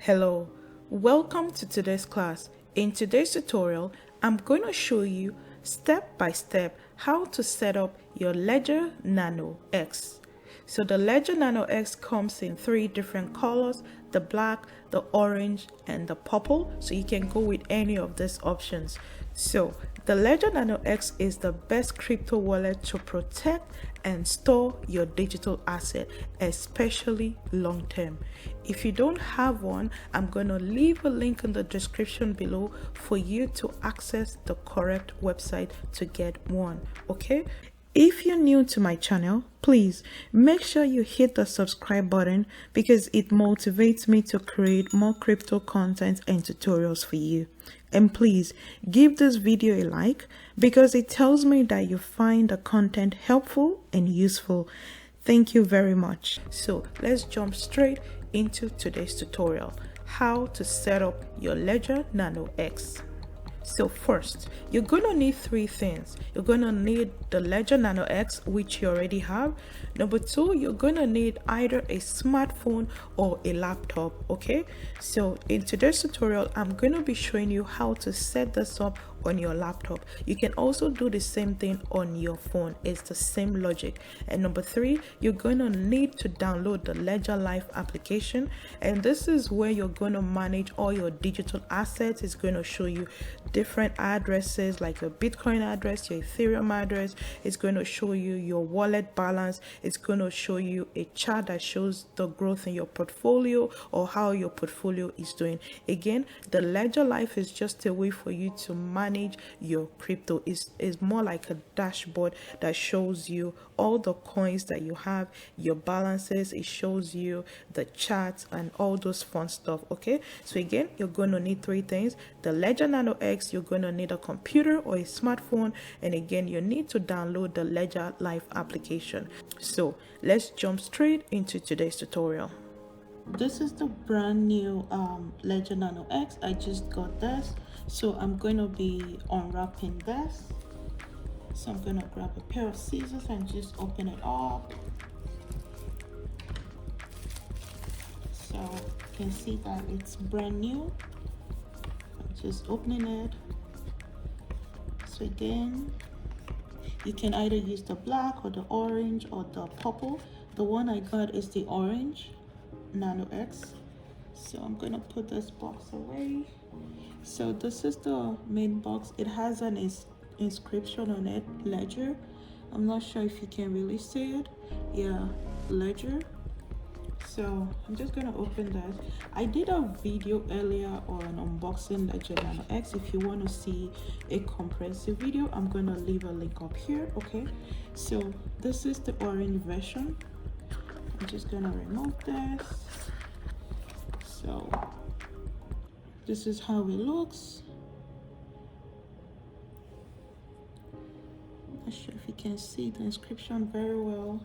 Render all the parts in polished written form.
Hello, welcome to today's class. In today's tutorial, I'm going to show you step by step how to set up your Ledger Nano X. So the Ledger Nano X comes in three different colors: the black, the orange, and the purple. So you can go with any of these options. So the Ledger Nano X is the best crypto wallet to protect and store your digital asset, especially long term. If you don't have one, I'm going to leave a link in the description below for you to access the correct website to get one. Okay? If you're new to my channel, please make sure you hit the subscribe button because it motivates me to create more crypto content and tutorials for you. And please give this video a like because it tells me that you find the content helpful and useful. Thank you very much. So let's jump straight into today's tutorial: how to set up your Ledger Nano X. So first, you're going to need three things. You're going to need the Ledger Nano X, which you already have. Number two, you're going to need either a smartphone or a laptop, okay? So in today's tutorial, I'm going to be showing you how to set this up on your laptop. You can also do the same thing on your phone. It's the same logic. And number three, you're going to need to download the Ledger Live application. And this is where you're going to manage all your digital assets. It's going to show you different addresses like your Bitcoin address, your Ethereum address. It's going to show you your wallet balance. It's going to show you a chart that shows the growth in your portfolio or how your portfolio is doing. Again, the Ledger Live is just a way for you to manage your crypto. Is more like a dashboard that shows you all the coins that you have, your balances. It shows you the charts and all those fun stuff. Okay, so again, you're going to need three things: the Ledger Nano X, you're going to need a computer or a smartphone, and again, you need to download the Ledger Live application. So let's jump straight into today's tutorial. This is the brand new Ledger Nano X. I just got this, so I'm going to be unwrapping this. So I'm going to grab a pair of scissors and just open it up. So you can see that it's brand new. I'm just opening it. So again, you can either use the black or the orange or the purple. The one I got is the orange Nano X. So I'm gonna put this box away. So this is the main box. It has an inscription on it, Ledger. I'm not sure if you can really see it. Yeah, Ledger. So I'm just gonna open that. I did a video earlier on unboxing Ledger Nano X. If you want to see a comprehensive video, I'm gonna leave a link up here. Okay, so this is the orange version. I'm just gonna remove this. So this is how it looks. Not sure if you can see the inscription very well.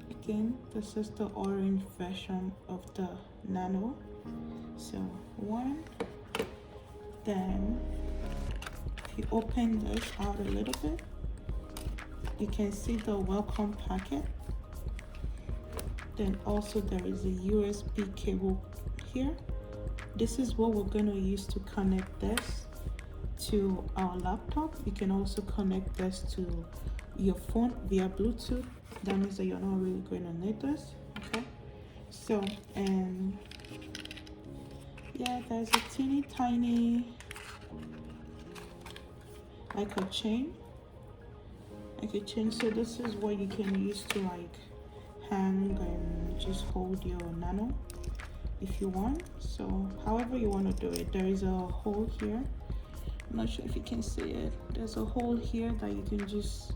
Again, this is the orange version of the Nano. So one, then if you open this out a little bit, you can see the welcome packet. Then also there is a USB cable here. This is what we're going to use to connect this to our laptop. You can also connect this to your phone via Bluetooth. That means that you're not really going to need this. Okay, so and yeah, there's a teeny tiny like a chain. So this is what you can use to like hang and just hold your Nano if you want. So however you want to do it, there is a hole here. I'm not sure if you can see it. There's a hole here that you can just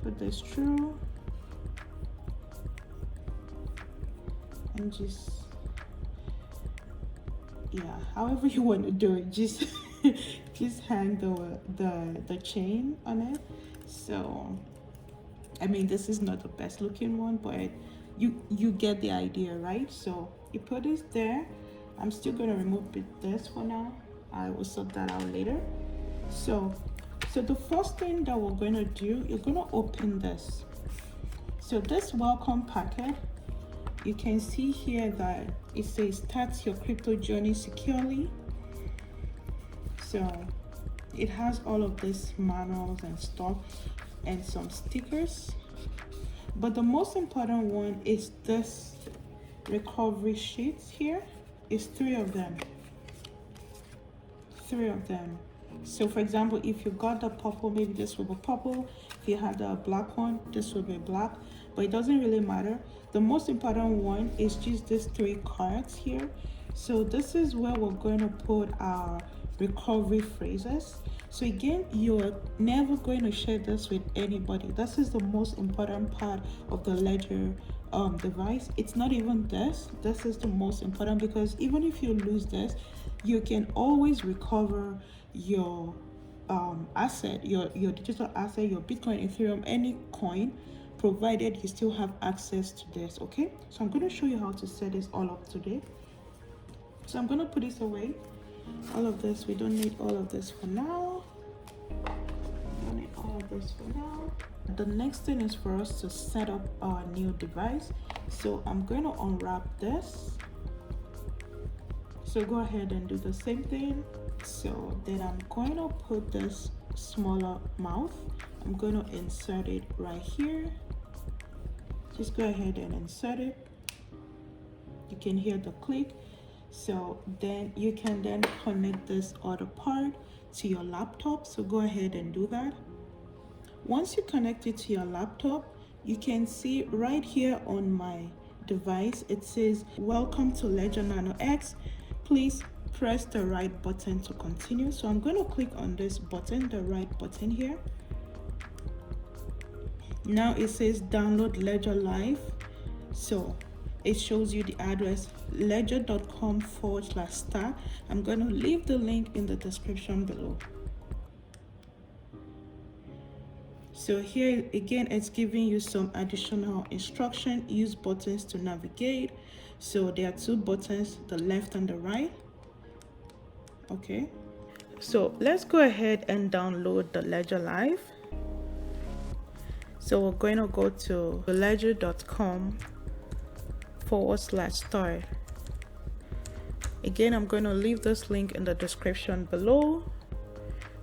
put this through and just, yeah, however you want to do it, just just hang the chain on it. So I mean, this is not the best looking one, but you get the idea, right? So you put this there. I'm still gonna remove this for now. I will sort that out later. So the first thing that we're gonna do, you're gonna open this. So this welcome packet, you can see here that it says start your crypto journey securely. So it has all of these manuals and stuff and some stickers, but the most important one is this recovery sheets. Here is three of them. So for example, if you got the purple, maybe this will be purple. If you had the black one, this will be black, but it doesn't really matter. The most important one is just these three cards here. So this is where we're going to put our recovery phrases. So again, you're never going to share this with anybody. This is the most important part of the ledger device. It's not even this is the most important, because even if you lose this, you can always recover your asset, your digital asset, your Bitcoin, Ethereum, any coin, provided you still have access to this. Okay, so I'm going to show you how to set this all up today. So I'm going to put this away. All of this, we don't need all of this for now. Don't need all of this for now. The next thing is for us to set up our new device. So I'm going to unwrap this. So go ahead and do the same thing. So then I'm going to put this smaller mouth. I'm going to insert it right here. Just go ahead and insert it. You can hear the click. So then you can then connect this other part to your laptop. So go ahead and do that. Once you connect it to your laptop, you can see right here on my device, it says, welcome to Ledger Nano X. Please press the right button to continue. So I'm going to click on this button, the right button here. Now it says download Ledger Live. So it shows you the address ledger.com/start. I'm going to leave the link in the description below. So here again, it's giving you some additional instruction. Use buttons to navigate. So there are two buttons, the left and the right. Okay, so let's go ahead and download the Ledger Live. So we're going to go to ledger.com/start. Again, I'm going to leave this link in the description below.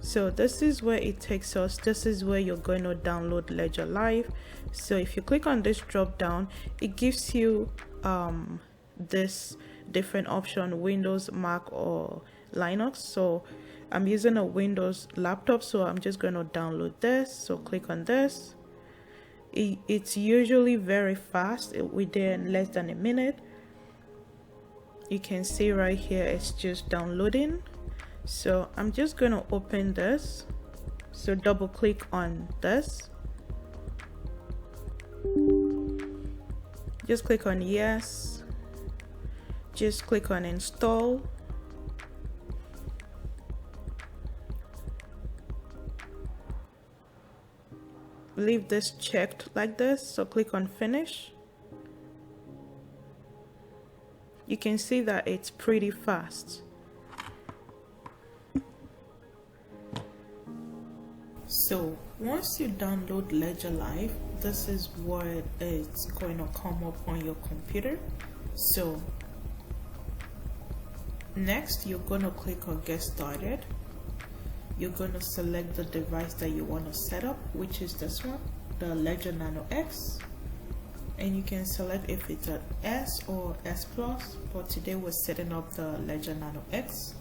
So this is where it takes us. This is where you're going to download Ledger Live. So if you click on this drop down, it gives you this different option, Windows, Mac, or Linux. So I'm using a Windows laptop, so I'm just going to download this. So click on this. It's usually very fast, within less than a minute. You can see right here it's just downloading. So I'm just going to open this. So double click on this. Just click on yes. Just click on install. Leave this checked like this. So click on finish. You can see that it's pretty fast. So once you download Ledger Live, this is what it's going to come up on your computer. So next, you're going to click on get started. You're going to select the device that you want to set up, which is this one, the Ledger Nano X. And you can select if it's an S or S Plus, but today we're setting up the Ledger Nano X.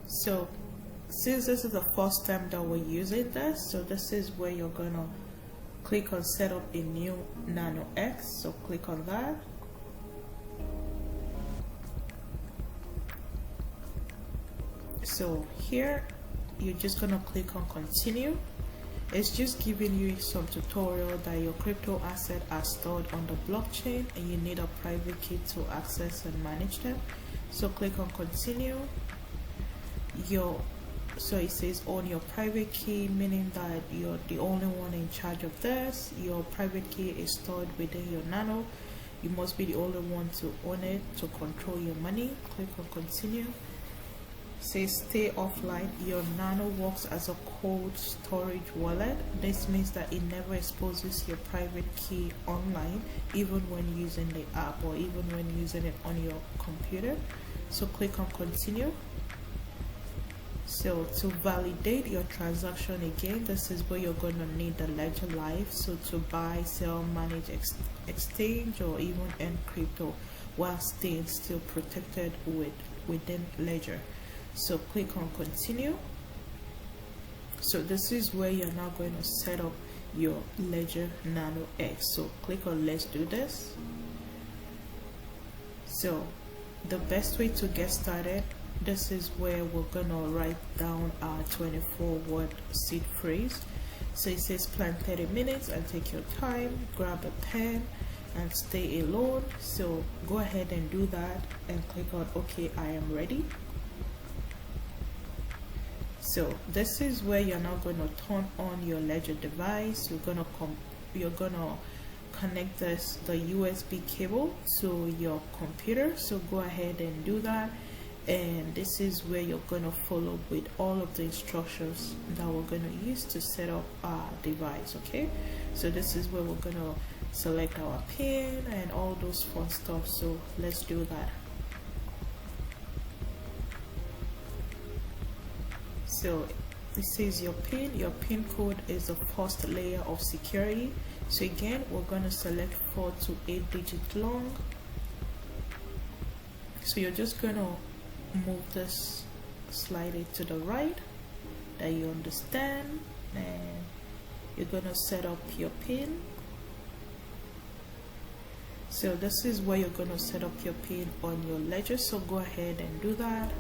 So since this is the first time that we're using this, so this is where you're going to click on set up a new Nano X. So click on that. So here you're just going to click on continue. It's just giving you some tutorial that your crypto assets are stored on the blockchain and you need a private key to access and manage them. So click on continue. So it says own your private key, meaning that you're the only one in charge of this. Your private key is stored within your Nano. You must be the only one to own it to control your money. Click on continue. says stay offline. Your Nano works as a cold storage wallet. This means that it never exposes your private key online, even when using the app or even when using it on your computer. So click on continue. So to validate your transaction again, this is where you're going to need the Ledger Live. So to buy, sell, manage, exchange, or even earn crypto while staying still protected within Ledger. So click on continue. So this is where you're now going to set up your Ledger Nano X. So click on let's do this. So the best way to get started, this is where we're gonna write down our 24-word seed phrase. So it says plan 30 minutes and take your time, grab a pen and stay alone. So go ahead and do that and click on okay, I am ready. So this is where you're now going to turn on your Ledger device. You're gonna connect the USB cable to your computer. So go ahead and do that. And this is where you're going to follow with all of the instructions that we're going to use to set up our device. Okay, so this is where we're going to select our pin and all those fun stuff. So let's do that. So it says your pin code is the first layer of security. So again, we're going to select 4 to 8 digits long. So you're just going to move this, slide it to the right, that you understand, and you're going to set up your pin. So this is where you're going to set up your pin on your Ledger. So go ahead and do that.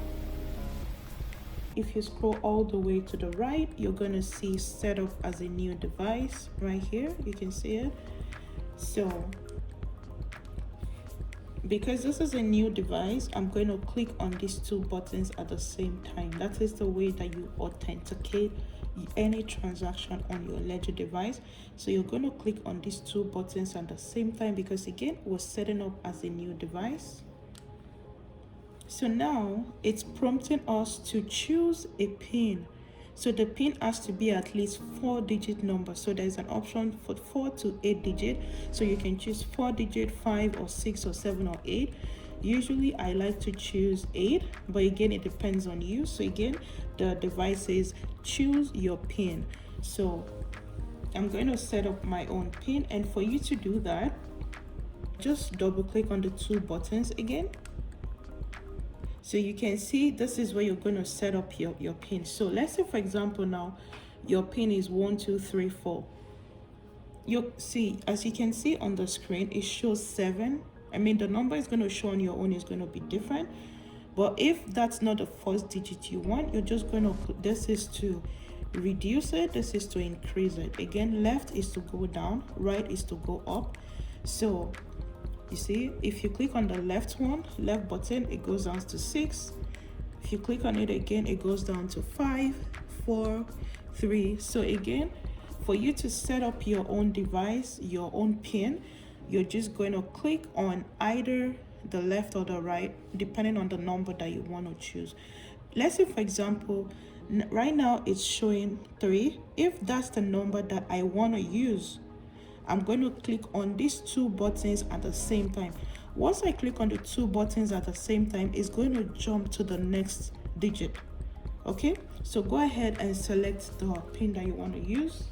If you scroll all the way to the right, you're going to see set up as a new device right here. You can see it. So because this is a new device, I'm going to click on these two buttons at the same time. That is the way that you authenticate any transaction on your Ledger device. So you're going to click on these two buttons at the same time because again, we're setting up as a new device. So now it's prompting us to choose a pin. So the pin has to be at least 4-digit number. So there's an option for 4 to 8 digit. So you can choose 4-digit, 5 or 6 or 7 or 8. Usually I like to choose 8, but again, it depends on you. So again, the device says choose your pin. So I'm going to set up my own pin, and for you to do that, just double click on the two buttons again. So you can see this is where you're going to set up your pin. So let's say, for example, now your pin is 1 2 3 4. You see, as you can see on the screen, it shows 7. I mean, the number is going to show on your own is going to be different. But if that's not the first digit you want, you're just going to, this is to reduce it, this is to increase it. Again, left is to go down, right is to go up. So you see, if you click on the left button, it goes down to 6. If you click on it again, it goes down to 5, 4, 3. So again, for you to set up your own device, your own pin, you're just going to click on either the left or the right, depending on the number that you want to choose. Let's say, for example, right now it's showing 3. If that's the number that I want to use, I'm going to click on these two buttons at the same time. Once I click on the two buttons at the same time, it's going to jump to the next digit. Okay, so go ahead and select the pin that you want to use.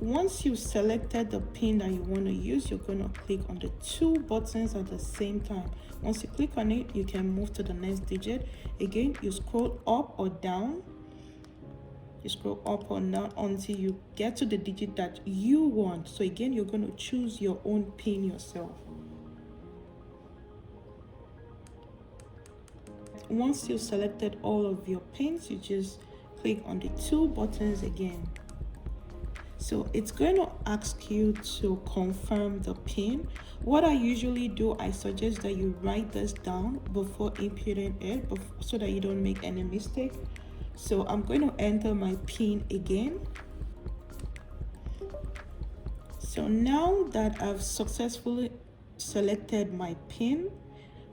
Once you've selected the pin that you want to use, you're going to click on the two buttons at the same time. Once you click on it, you can move to the next digit. Again, you scroll up or down. You scroll up or down until you get to the digit that you want. So again, you're going to choose your own pin yourself. Once you've selected all of your pins, you just click on the two buttons again. So it's going to ask you to confirm the pin. What I usually do, I suggest that you write this down before inputting it so that you don't make any mistake. So I'm going to enter my pin again. So now that I've successfully selected my pin,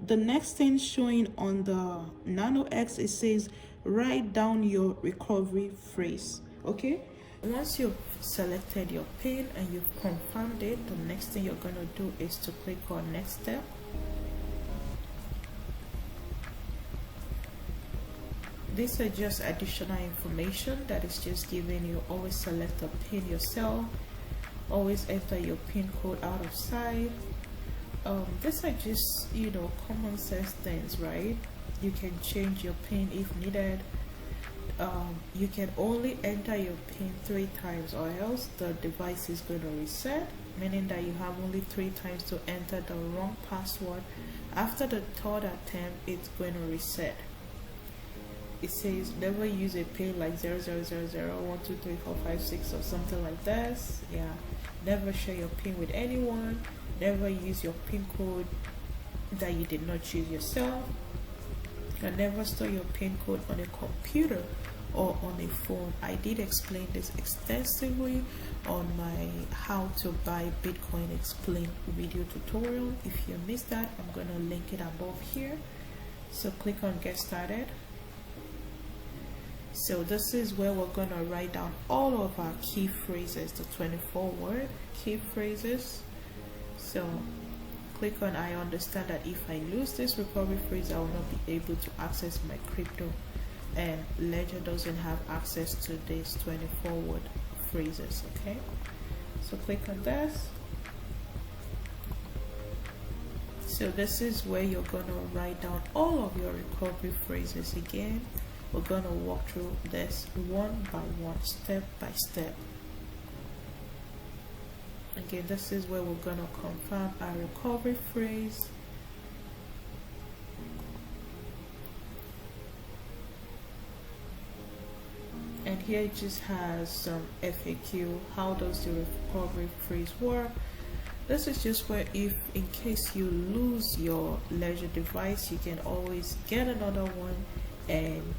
the next thing showing on the Nano X, it says write down your recovery phrase. Okay, once you've selected your pin and you've confirmed it, the next thing you're going to do is to click on next step. These are just additional information that is just giving you. Always select a pin yourself, always enter your pin code out of sight. These are just, you know, common sense things, right? You can change your pin if needed. You can only enter your pin 3 times or else the device is going to reset, meaning that you have only 3 times to enter the wrong password. After the 3rd attempt, it's going to reset. It says never use a pin like 0000123456 or something like this. Yeah, never share your pin with anyone. Never use your pin code that you did not choose yourself. And never store your pin code on a computer or on a phone. I did explain this extensively on my how to buy Bitcoin explain video tutorial. If you missed that, I'm going to link it above here. So click on get started. So this is where we're going to write down all of our key phrases, the 24 word key phrases. So click on I understand that if I lose this recovery phrase, I will not be able to access my crypto, and Ledger doesn't have access to these 24 word phrases. Okay, so click on this. So this is where you're going to write down all of your recovery phrases. Again, we're going to walk through this one by one, step by step. Again, this is where we're going to confirm our recovery phrase. And here it just has some FAQ. How does the recovery phrase work? This is just where if in case you lose your Ledger device, you can always get another one and,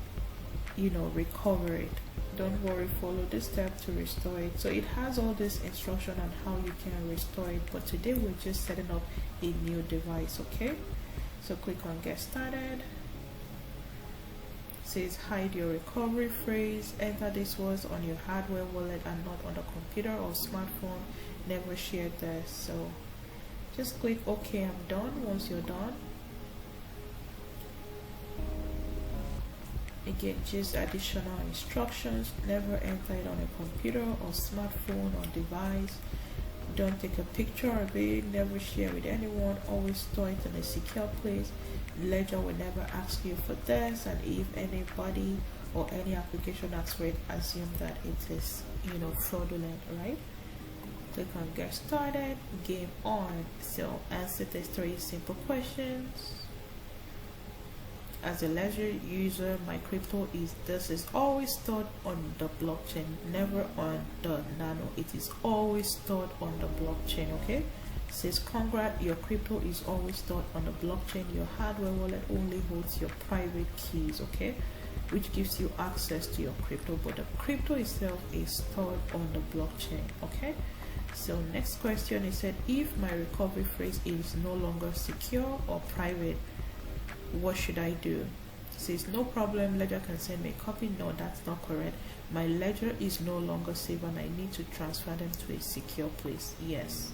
you know, recover it. Don't worry, follow this step to restore it. So it has all this instruction on how you can restore it, but today we're just setting up a new device. Okay, so click on get started. It says hide your recovery phrase. Enter this words on your hardware wallet and not on the computer or smartphone. Never share this. So just click OK, I'm done. Once you're done, again, just additional instructions. Never enter it on a computer or smartphone or device. Don't take a picture of it. Never share with anyone. Always store it in a secure place. Ledger will never ask you for this, and if anybody or any application asks for it, assume that it is, you know, fraudulent, right? Click on get started. Game on. So answer these 3 simple questions. As a Ledger user, my crypto is always stored on the blockchain, never on the Nano. It is always stored on the blockchain. Okay, it says congrats, your crypto is always stored on the blockchain. Your hardware wallet only holds your private keys, okay, which gives you access to your crypto, but the crypto itself is stored on the blockchain. Okay, so next question is said, if my recovery phrase is no longer secure or private, what should I do? It says no problem, Ledger can send me a copy. No, that's not correct. My Ledger is no longer safe and I need to transfer them to a secure place. Yes.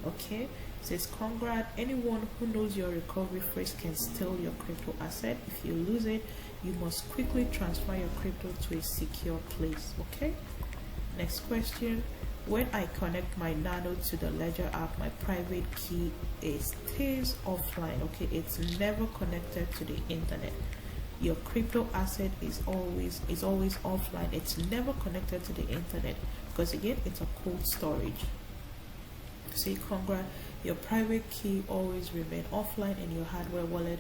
Okay, it says congrats, anyone who knows your recovery phrase can steal your crypto asset. If you lose it, you must quickly transfer your crypto to a secure place. Okay, next question. When I connect my Nano to the Ledger app, my private key stays offline. Okay, it's never connected to the internet. Your crypto asset is always offline. It's never connected to the internet because again, it's a cold storage. Say congrats, your private key always remain offline in your hardware wallet,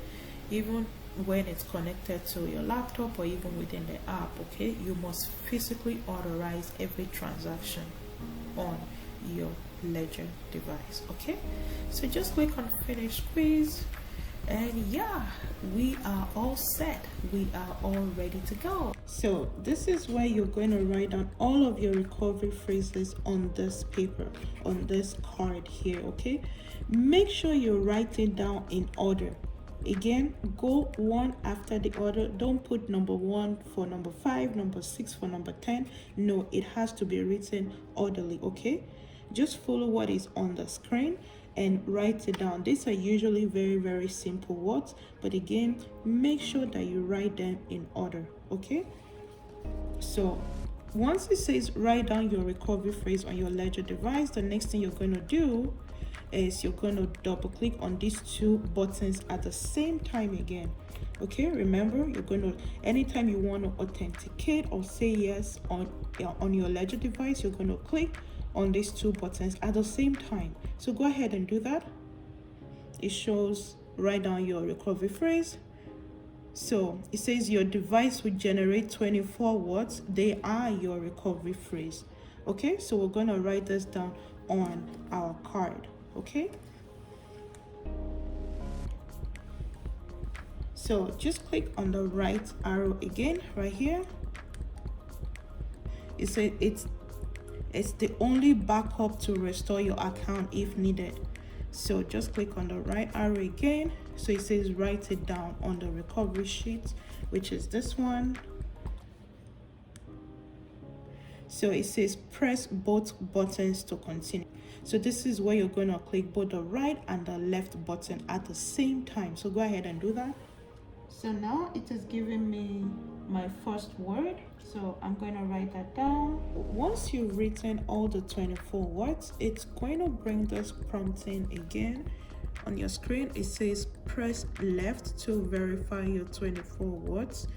even when it's connected to your laptop or even within the app. Okay, you must physically authorize every transaction on your Ledger device. Okay, so just click on finish quiz, and yeah, we are all set. We are all ready to go. So this is where you're going to write down all of your recovery phrases on this paper, on this card here. Okay, make sure you write it down in order. Again, go one after the other. Don't put number 1 for number 5, number 6 for number 10. No, it has to be written orderly, okay? Just follow what is on the screen and write it down. These are usually very simple words, but again, make sure that you write them in order, okay? So once it says write down your recovery phrase on your ledger device, the next thing you're going to do is you're going to double click on these two buttons at the same time again. Okay, remember, you're going to, anytime you want to authenticate or say yes on your ledger device, you're going to click on these two buttons at the same time. So go ahead and do that. It shows write down your recovery phrase. So it says your device will generate 24 words. They are your recovery phrase. Okay, so we're going to write this down on our card. Okay, so just click on the right arrow again right here. It says it's the only backup to restore your account if needed. So just click on the right arrow again. So it says write it down on the recovery sheet, which is this one. So it says press both buttons to continue. So this is where you're going to click both the right and the left button at the same time. So go ahead and do that. So now it is giving me my first word. So I'm going to write that down. Once you've written all the 24 words, it's going to bring this prompting again. On your screen, it says press left to verify your 24 words,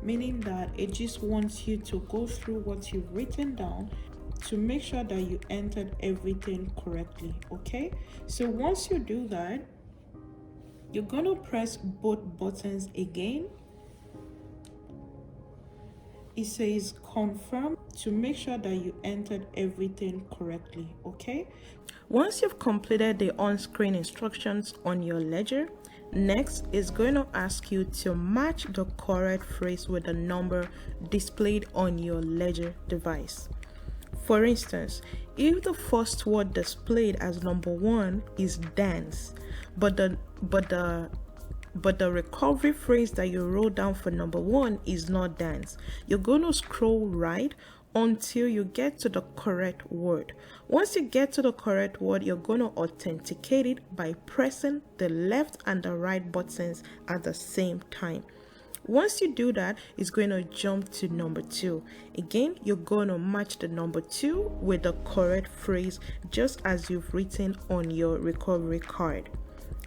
meaning that it just wants you to go through what you've written down to make sure that you entered everything correctly. Okay, so once you do that, you're going to press both buttons again. It says confirm to make sure that you entered everything correctly. Okay, once you've completed the on-screen instructions on your ledger, next is going to ask you to match the correct phrase with the number displayed on your ledger device. For instance, if the first word displayed as number 1 is dance, but the recovery phrase that you wrote down for number 1 is not dance, you're going to scroll right until you get to the correct word. Once you get to the correct word, you're going to authenticate it by pressing the left and the right buttons at the same time. Once you do that, it's going to jump to number 2. Again, you're going to match the number 2 with the correct phrase just as you've written on your recovery card.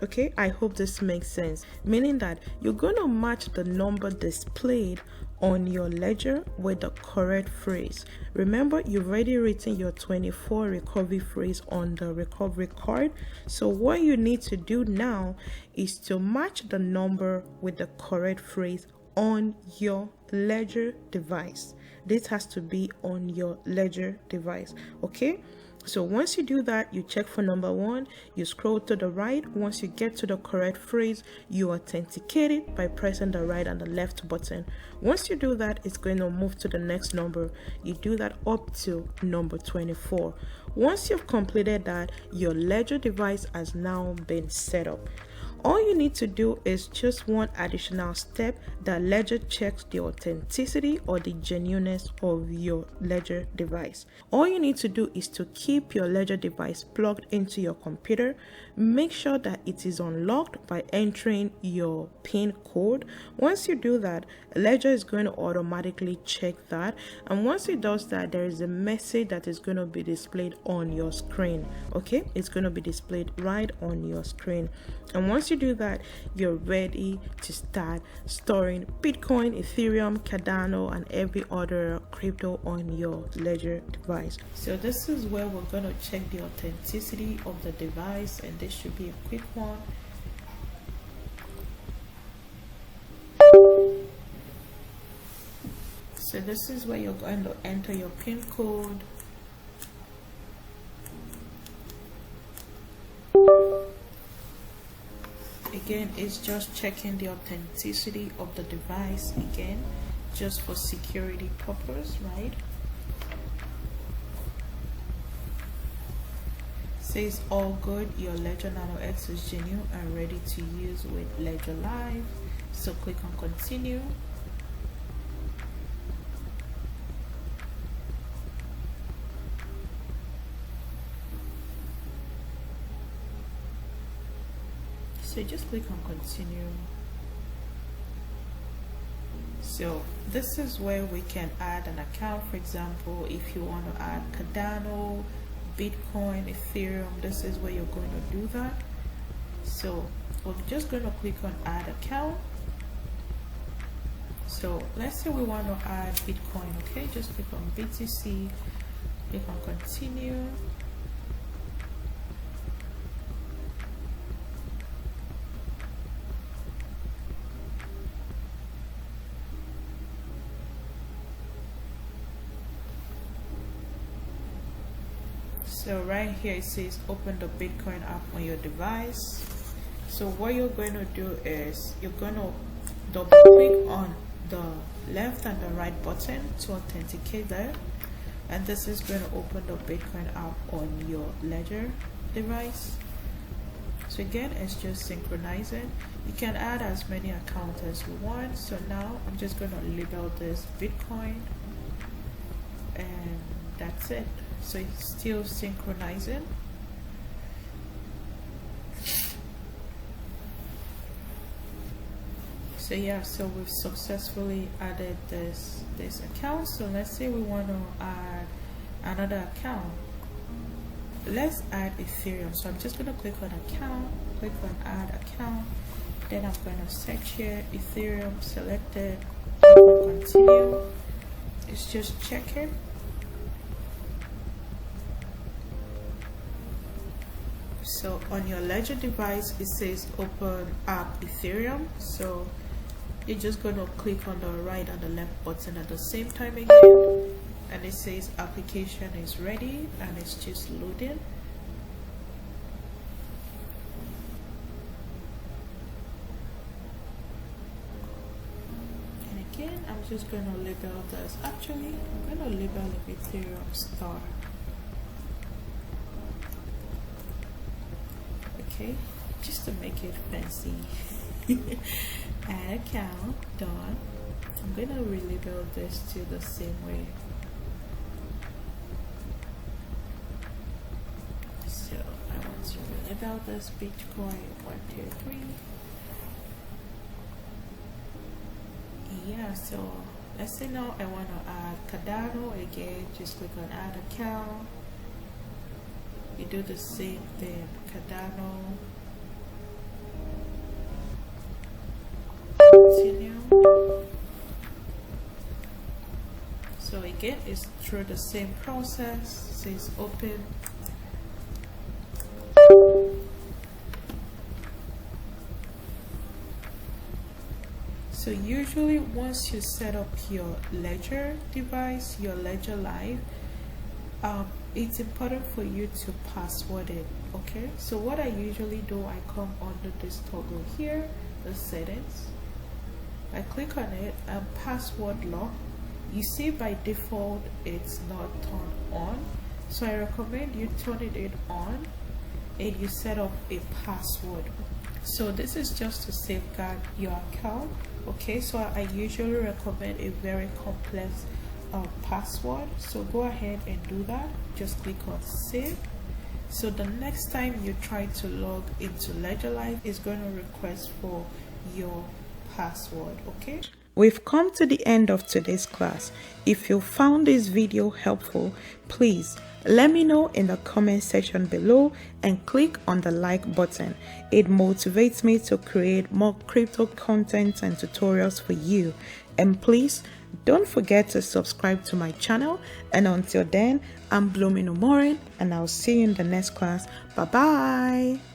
Okay, I hope this makes sense, meaning that you're going to match the number displayed on your ledger with the correct phrase. Remember, you've already written your 24 recovery phrase on the recovery card. So what you need to do now is to match the number with the correct phrase on your ledger device. This has to be on your ledger device. Okay, so once you do that, you check for number 1, you scroll to the right. Once you get to the correct phrase, you authenticate it by pressing the right and the left button. Once you do that, it's going to move to the next number. You do that up to number 24. Once you've completed that, your ledger device has now been set up. All you need to do is just one additional step that Ledger checks the authenticity or the genuineness of your Ledger device. All you need to do is to keep your Ledger device plugged into your computer. Make sure that it is unlocked by entering your PIN code. Once you do that, Ledger is going to automatically check that, and once it does that, there is a message that is going to be displayed on your screen. Okay, it's going to be displayed right on your screen, and once you do that, you're ready to start storing Bitcoin, Ethereum, Cardano, and every other crypto on your Ledger device. So this is where we're going to check the authenticity of the device, and this should be a quick one. So this is where you're going to enter your PIN code. Again, it's just checking the authenticity of the device again, just for security purpose, right? Says all good, your Ledger Nano X is genuine and ready to use with Ledger Live. So click on continue. So just click on continue. So this is where we can add an account. For example, if you want to add Cardano, Bitcoin, Ethereum, this is where you're going to do that. So we're just going to click on add account. So let's say we want to add Bitcoin. Okay, just click on BTC, click on continue. So right here it says open the Bitcoin app on your device. So what you're going to do is you're going to double click on the left and the right button to authenticate there, and this is going to open the Bitcoin app on your Ledger device. So again, it's just synchronizing. You can add as many accounts as you want. So now I'm just going to label this Bitcoin, and that's it. So it's still synchronizing. So yeah, so we've successfully added this account. So let's say we want to add another account. Let's add Ethereum. So I'm just going to click on account, click on add account, then I'm going to search here Ethereum, selected, click on continue. It's just checking. So on your Ledger device it says open app Ethereum, so you're just going to click on the right and the left button at the same time again, and it says application is ready, and it's just loading. And again, I'm just going to label this. Actually, I'm going to label it Ethereum star. Okay, just to make it fancy. Add account, done. I'm gonna relabel this to the same way. So I want to relabel this Bitcoin 123. Yeah, so let's say now I want to add Cardano. Again, just click on add account. You do the same thing, Cardano, continue. So again, it's through the same process. It says open. So usually once you set up your Ledger device, your Ledger Live, it's important for you to password it. Okay, so what I usually do, I come under this toggle here, the settings, I click on it and password lock. You see by default it's not turned on, so I recommend you turning it on and you set up a password. So this is just to safeguard your account. Okay, so I usually recommend a very complex password, so go ahead and do that. Just click on save. So the next time you try to log into Ledger Live, is going to request for your password. Okay, we've come to the end of today's class. If you found this video helpful, please let me know in the comment section below and click on the like button. It motivates me to create more crypto content and tutorials for you. And please don't forget to subscribe to my channel. And until then, I'm blooming Umoren, and I'll see you in the next class. Bye bye.